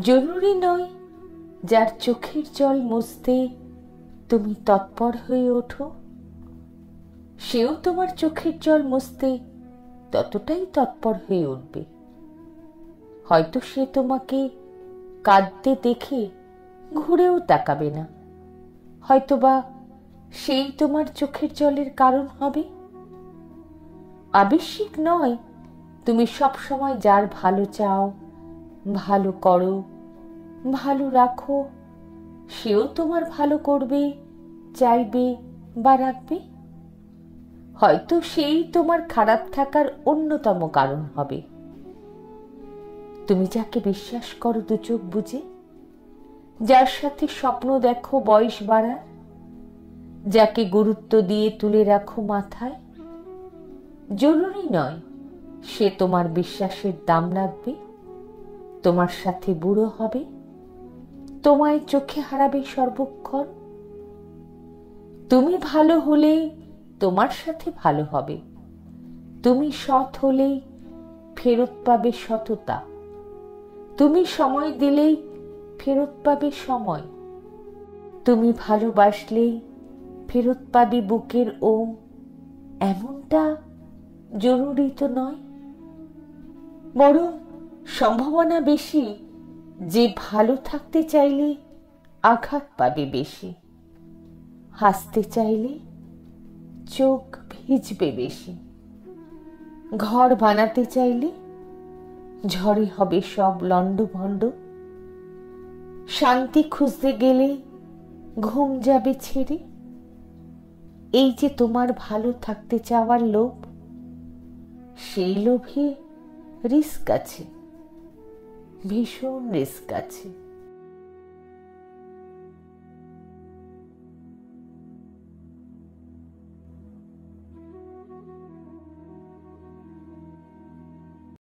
জরুরি নয় যার চোখের জল মুছতে তুমি তৎপর হয়ে ওঠো, সেও তোমার চোখের জল মুছতে ততটাই তৎপর হয়ে উঠবে। হয়তো সে তোমাকে কাঁদতে দেখে ঘুরেও তাকাবে না, হয়তোবা সেই তোমার চোখের জলের কারণ হবে। আবশ্যিক নয় তুমি সবসময় যার ভালো চাও, ভালো করো, ভালো রাখো, সেও তোমার ভালো করবে, চাইবে বা রাখবে। হয়তো সেই তোমার খারাপ থাকার অন্যতম কারণ হবে। তুমি যাকে বিশ্বাস করো দু চোখ বুঝে, যার সাথে স্বপ্ন দেখো বয়স বাড়ার, যাকে গুরুত্ব দিয়ে তুলে রাখো মাথায়, জরুরি নয় সে তোমার বিশ্বাসের দাম রাখবে, তোমার সাথে বুড়ো হবে, তোমায় চোখে হারাবে সর্বক্ষণ। তুমি ভালো হলেই তোমার সাথে ভালো হবে, তুমি সৎ হলেই ফেরত পাবে সততা, তুমি সময় দিলেই ফেরত পাবে সময়, তুমি ভালোবাসলেই ফেরত পাবে বুকের ওম। এমনটা জরুরি তো নয়, বরং সম্ভাবনা বেশি যে ভালো থাকতে চাইলে আঘাত পাবে বেশি, হাসতে চাইলে চোখ ভিজবে বেশি, ঘর বানাতে চাইলে ঝড়ে হবে সব লন্ডভন্ড, শান্তি খুঁজতে গেলে ঘুম যাবে ছেড়ে। এই যে তোমার ভালো থাকতে চাওয়ার লোভ, সেই লোভে রিস্ক আছে, ভীষণ রিস্ক আছে।